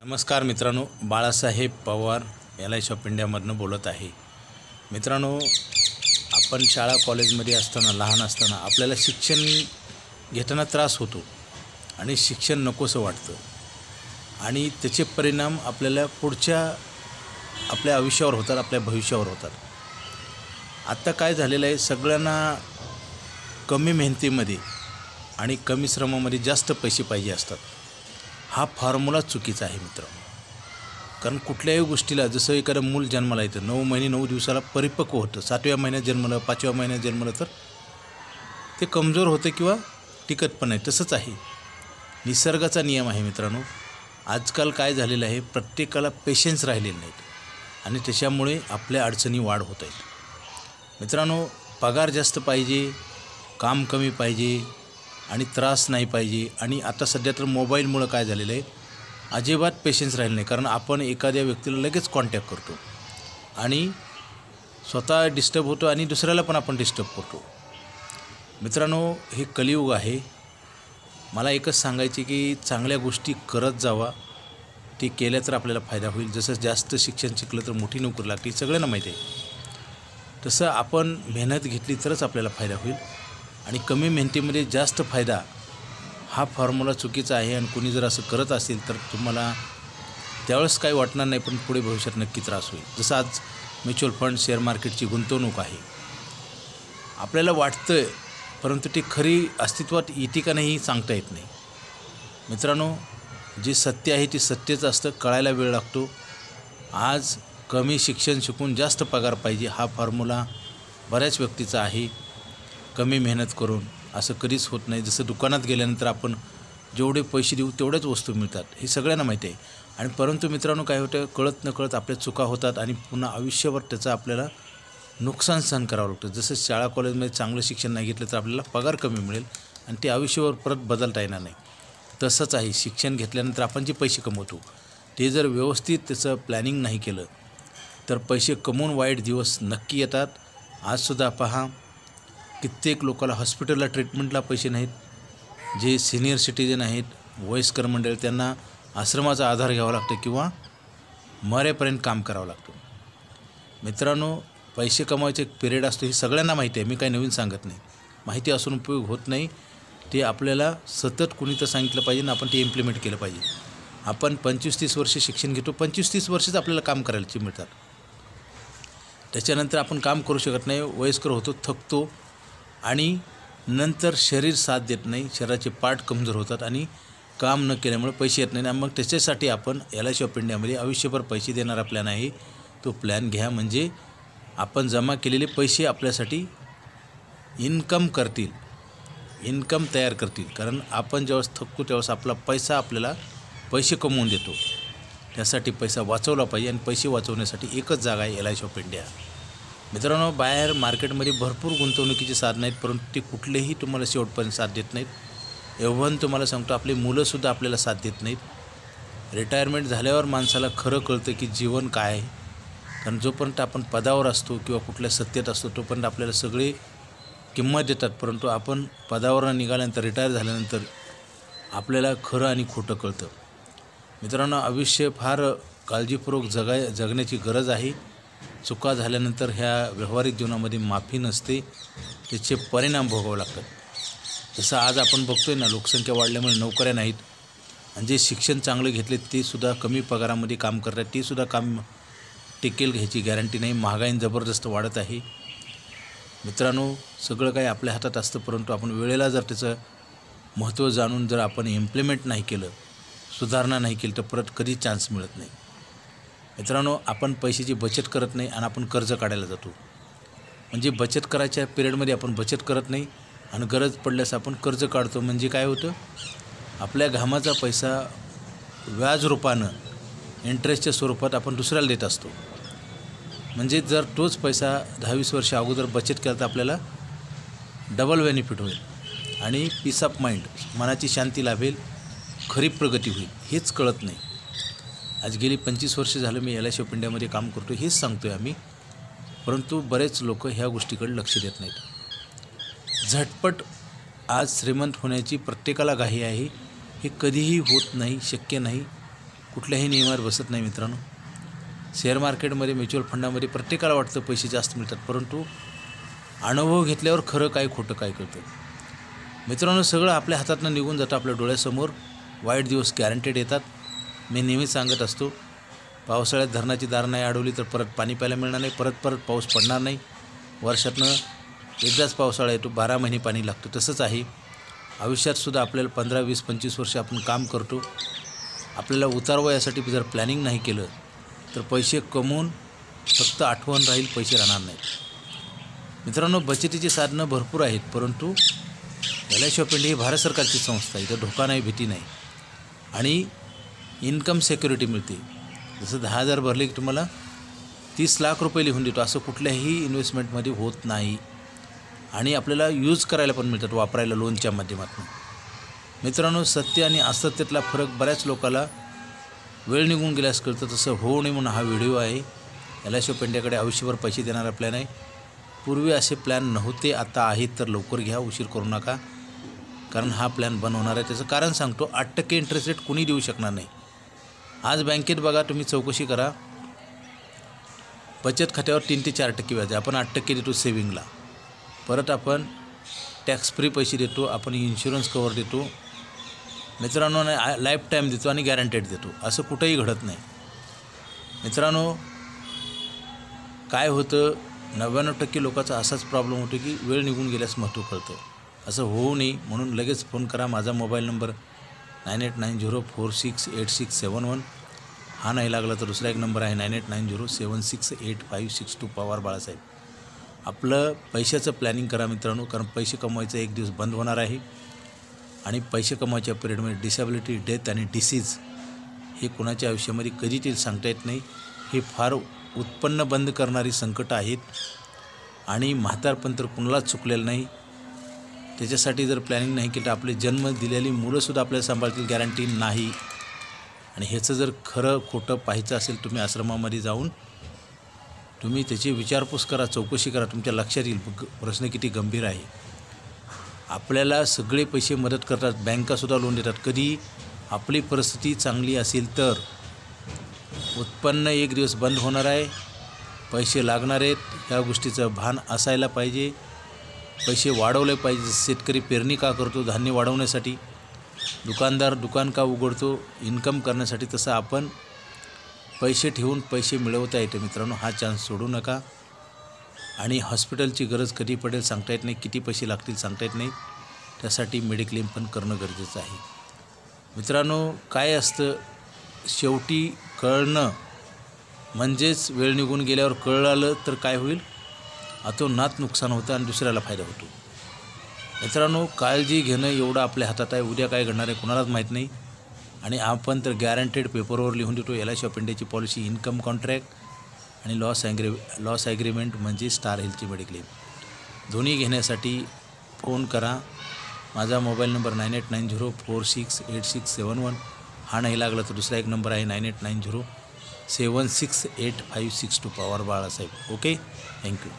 नमस्कार मित्रांनो, Balasaheb Pawar LIC of इंडियामधून बोलत आहे। मित्रांनो, आपण शाळा कॉलेजमध्ये असताना लहान असताना आपल्याला शिक्षण घेताना त्रास होतो आणि शिक्षण नकोसं वाटतं आणि त्याचे परिणाम आपल्याला पुढच्या आपल्या आयुष्यावर होतात, आपल्या भविष्यावर होतात। आता काय झालेलं आहे, सगळ्यांना कमी मेहनतीमध्ये आणि कमी श्रमामध्ये जास्त पैसे पाहिजे असतात। हा फॉर्म्युला चुकीचा आहे मित्रांनो। कारण कुठल्याही गोष्टीला जसं एखादं मूल जन्माला येतं 9 महिने 9 दिवसाला परिपक्व होतं, 7व्या महिन्यात जन्मलं 5व्या महिन्यात जन्मलं तर ते कमजोर होतं किंवा टिकत पण नाही। तसंच आहे, निसर्गाचा नियम आहे मित्रांनो। आजकाल काय झालेलं आहे, प्रत्येकाला पेशन्स राहिलेले नाहीत आणि त्याच्यामुळे आपल्या अडचणी वाढ होत आहेत। मित्रांनो, पगार जास्त पाहिजे, काम कमी पाहिजे आणि त्रास नाही पाहिजे। आणि आता सध्या तर मोबाईलमुळं काय झालेलं आहे, अजिबात पेशन्स राहिले नाही। कारण आपण एखाद्या व्यक्तीला लगेच कॉन्टॅक्ट करतो आणि स्वतः डिस्टर्ब होतो आणि दुसऱ्याला पण आपण डिस्टर्ब करतो। मित्रांनो, हे कलियुग आहे। मला एकच सांगायचे की चांगल्या गोष्टी करत जावा, ते केल्या तर आपल्याला फायदा होईल। जसं जास्त शिक्षण शिकलं तर मोठी नोकरी लागते, सगळ्यांना माहिती आहे। तसं आपण मेहनत घेतली तरच आपल्याला फायदा होईल आणि कमी मेहनतीमध्ये जास्त फायदा, हा फॉर्म्युला चुकीचा आहे। आणि कोणी जर असं करत असेल तर तुम्हाला त्यावेळेस काही वाटणार नाही, पण पुढे भविष्यात नक्की त्रास होईल। जसं आज म्युच्युअल फंड, शेअर मार्केटची गुंतवणूक आहे, आपल्याला वाटतं परंतु ती खरी अस्तित्वात येते का नाही सांगता येत नाही। मित्रांनो, जे सत्य आहे ते सत्यच असतं, कळायला वेळ लागतो। आज कमी शिक्षण शिकून जास्त पगार पाहिजे, हा फॉर्म्युला बऱ्याच व्यक्तीचा आहे। कमी मेहनत करून असं कधीच होत नाही। जसं दुकानात गेल्यानंतर आपण जेवढे पैसे देऊ तेवढ्याच वस्तू मिळतात, हे सगळ्यांना माहिती आहे। आणि परंतु मित्रांनो, काय होतं, कळत नकळत आपल्या चुका होतात आणि पुन्हा आयुष्यभर त्याचं आपल्याला नुकसान सहन करावं लागतं। जसं शाळा कॉलेजमध्ये चांगलं शिक्षण नाही घेतलं तर आपल्याला पगार कमी मिळेल आणि ते आयुष्यभर परत बदलता येणार नाही। तसंच आहे, शिक्षण घेतल्यानंतर आपण जे पैसे कमवतो ते जर व्यवस्थित त्याचं प्लॅनिंग नाही केलं तर पैसे कमवून वाईट दिवस नक्की येतात। आजसुद्धा पहा, कित्येक लोकांना हॉस्पिटलला ट्रीटमेंटला पैसे नाहीत। जे सिनियर सिटीजन आहेत, वयस्कर मंडळी, त्यांना आश्रमाचा आधार घ्यावा लागतो किंवा मरेपर्यंत काम करावं लागतं। मित्रांनो, पैसे कमवायचे एक पिरियड असतो, हे सगळ्यांना माहिती आहे। मी काही नवीन सांगत नाही, माहिती असून उपयोग होत नाही। ते आपल्याला सतत कुणी तर सांगितलं पाहिजे आणि आपण ते इम्प्लिमेंट केलं पाहिजे। आपण 25-30 वर्ष शिक्षण घेतो, 25-30 वर्षच आपल्याला काम करायला मिळतात। त्याच्यानंतर आपण काम करू शकत नाही, वयस्कर होतो, थकतो आणि नंतर शरीर साथ देत नाही, शरीराचे पार्ट कमजोर होतात आणि काम न केल्यामुळे पैसे येत नाही। मग त्याच्यासाठी आपण LIC ऑफ इंडियामध्ये आयुष्यभर पैसे देणारा प्लॅन आहे, तो प्लॅन घ्या। म्हणजे आपण जमा केलेले पैसे आपल्यासाठी इन्कम करतील, इन्कम तयार करतील। कारण आपण ज्यावेळेस थकतो त्यावेळेस आपला पैसा आपल्याला पैसे कमवून देतो, त्यासाठी पैसा वाचवला पाहिजे आणि पैसे वाचवण्यासाठी एकच जागा आहे, LIC ऑफ इंडिया। मित्रांनो, बाहेर मार्केटमध्ये भरपूर गुंतवणुकीची साधनं आहेत, परंतु ते कुठलेही तुम्हाला शेवटपर्यंत साथ देत नाहीत। एव्हन तुम्हाला सांगतो, आपले मुलंसुद्धा आपल्याला साथ देत नाहीत। रिटायरमेंट झाल्यावर माणसाला खरं कळतं की जीवन काय आहे। कारण जोपर्यंत आपण पदावर असतो किंवा कुठल्या सत्तेत असतो तोपर्यंत आपल्याला सगळे किंमत देतात, परंतु आपण पदावर निघाल्यानंतर, रिटायर झाल्यानंतर आपल्याला खरं आणि खोटं कळतं। मित्रांनो, आयुष्य फार काळजीपूर्वक जगण्याची गरज आहे। चुका झाल्यानंतर ह्या व्यावहारिक जीवनामध्ये माफी नसते, त्याचे परिणाम भोगावे लागतात। जसं आज आपण बघतोय ना, लोकसंख्या वाढल्यामुळे नोकऱ्या नाहीत आणि जे शिक्षण चांगलं घेतले ते सुद्धा कमी पगारामध्ये काम करतात, ते सुद्धा काम टिकेल घ्यायची गॅरंटी नाही। महागाई जबरदस्त वाढत आहे। मित्रांनो, सगळं काही आपल्या हातात असतं, परंतु आपण वेळेला जर त्याचं महत्त्व जाणून जर आपण इम्प्लिमेंट नाही केलं, सुधारणा नाही केली तर परत कधी चान्स मिळत नाही। मित्रांनो, आपण पैशाची बचत करत नाही आणि आपण कर्ज काढायला जातो। म्हणजे बचत करायच्या पिरियडमध्ये आपण बचत करत नाही आणि गरज पडल्यास आपण कर्ज काढतो। म्हणजे काय होतं, आपल्या घामाचा पैसा व्याज रूपानं, इंटरेस्टच्या स्वरूपात आपण दुसऱ्याला देत असतो। म्हणजे जर तोच पैसा 10-20 वर्ष अगोदर बचत केला तर आपल्याला डबल बेनिफिट होईल आणि पीस ऑफ माइंड, मनाची शांती लाभेल, खरी प्रगती होईल। हेच कळत नाही। आज गेली 25 वर्ष झालं मी LIC ऑफ इंडियामध्ये काम करतो, हेच सांगतो आहे आम्ही, परंतु बरेच लोक ह्या गोष्टीकडे लक्ष देत नाहीत। झटपट आज श्रीमंत होण्याची प्रत्येकाला घाई आहे, हे कधीही होत नाही, शक्य नाही। कुठल्याही नियमावर बसत नाही मित्रांनो. शेअर मार्केटमध्ये, म्युच्युअल फंडामध्ये प्रत्येकाला वाटतं पैसे जास्त मिळतात, परंतु अनुभव घेतल्यावर खरं काय खोटं काय कळतं. मित्रांनो, सगळं आपल्या हातातनं निघून जातं. आपल्या डोळ्यासमोर वाईट दिवस गॅरंटेड येतात. मी नेहमीच सांगत असतो, पावसाळ्यात धरणाची दार नाही अडवली तर परत पाणी प्यायला मिळणार नाही, परत पाऊस पडणार नाही. वर्षातनं एकदाच पावसाळा येतो, 12 महिने पाणी लागतं. तसंच आहे आयुष्यातसुद्धा. आपल्याला 15, 20, 25 वर्ष आपण काम करतो. आपल्याला उतारवयासाठी जर प्लॅनिंग नाही केलं तर पैसे कमवून फक्त आठवण राहील, पैसे राहणार नाहीत. मित्रांनो, बचतीची साधनं भरपूर आहेत, परंतु LIC ऑफ इंडिया ही भारत सरकारची संस्था आहे. इथं धोका नाही, भीती नाही आणि इन्कम सिक्युरिटी मिळते. जसं 10,000 भरले की तुम्हाला 30 लाख रुपये लिहून देतो, असं कुठल्याही इन्व्हेस्टमेंटमध्ये होत नाही. आणि आपल्याला यूज करायला पण मिळतात, वापरायला लोनच्या माध्यमातून. मित्रांनो, सत्य आणि असत्यातला फरक बऱ्याच लोकांना वेळ निघून गेल्यास कळतं. तसं होऊ नये म्हणून हा व्हिडिओ आहे. LIC ऑफ इंडियाकडे आयुष्यभर पैसे देणारा प्लॅन आहे. पूर्वी असे प्लॅन नव्हते, आता आहेत, तर लवकर घ्या, उशीर करू नका, कारण हा प्लॅन बंद होणार आहे. त्याचं कारण सांगतो. 8% इंटरेस्ट रेट कुणी देऊ शकणार नाही. आज बँकेत बघा, तुम्ही चौकशी करा, बचत खात्यावर 3 ते 4% व्याज आहे. आपण 8% देतो सेविंगला, परत आपण टॅक्स फ्री पैसे देतो, आपण इन्शुरन्स कवर देतो मित्रांनो, लाईफ टाईम देतो आणि गॅरंटेड देतो. असं कुठंही घडत नाही मित्रांनो. काय होतं, 99% लोकांचा असाच प्रॉब्लेम होतो की वेळ निघून गेल्यास महत्त्व कळतं. असं होऊ नये म्हणून लगेच फोन करा. माझा मोबाईल नंबर 9890468671. हा नाही लागला तर दुसरा एक नंबर आहे 9890768562. पवार बाळासाहेब. आपलं पैशाचं प्लॅनिंग करा मित्रांनो, कारण पैसे कमवायचं एक दिवस बंद होणार आहे. आणि पैसे कमवायच्या पिरियडमध्ये डिसॅबिलिटी, डेथ आणि डिसीज हे कुणाच्या आयुष्यामध्ये कधी ते सांगता येत नाही. हे फार उत्पन्न बंद करणारी संकटं आहेत आणि म्हातारपण तर कुणालाच चुकलेलं नाही. त्याच्यासाठी जर प्लॅनिंग नाही केलं तर आपले जन्म दिलेली मुलंसुद्धा आपल्याला सांभाळतील, गॅरंटी नाही. आणि ह्याचं जर खरं खोटं पाहायचं असेल, तुम्ही आश्रमामध्ये जाऊन तुम्ही त्याची विचारपूस करा, चौकशी करा, तुमच्या लक्षात येईल प्रश्न किती गंभीर आहे. आपल्याला सगळे पैसे मदत करतात, बँकासुद्धा लोन देतात. कधी आपली परिस्थिती चांगली असेल तर उत्पन्न एक दिवस बंद होणार आहे, पैसे लागणार आहेत, ह्या गोष्टीचं भान असायला पाहिजे. पैसे वाढवले पाहिजे. शेतकरी पेरणी का करतो? धान्य वाढवण्यासाठी. दुकानदार दुकान का उघडतो? इन्कम करण्यासाठी. तसं आपण पैसे ठेवून पैसे मिळवता येते मित्रांनो. हा चान्स सोडू नका. आणि हॉस्पिटलची गरज कधी पडेल सांगता येत नाही, किती पैसे लागतील सांगता येत नाही. त्यासाठी मेडिक्लेम पण करणं गरजेचं आहे मित्रांनो. काय असतं, शेवटी कळणं म्हणजेच वेळ निघून गेल्यावर कळलं तर काय होईल, अतोनात नुकसान होतं आणि दुसऱ्याला फायदा होतो. मित्रांनो, काळजी घेणं एवढं आपल्या हातात आहे. उद्या काय घडणार आहे कुणालाच माहीत नाही. आणि आपण तर गॅरंटेड पेपरवर लिहून देतो. LIC ऑफ इंडियाची पॉलिसी इन्कम कॉन्ट्रॅक्ट आणि लॉस ॲग्रीमेंट म्हणजे स्टार हेल्थची मेडिक्लेम. दोन्ही घेण्यासाठी फोन करा. माझा मोबाईल नंबर 9890468671. हा नाही लागला तर दुसरा एक नंबर आहे 9890768562. पवार बाळासाहेब. Okay, thank you.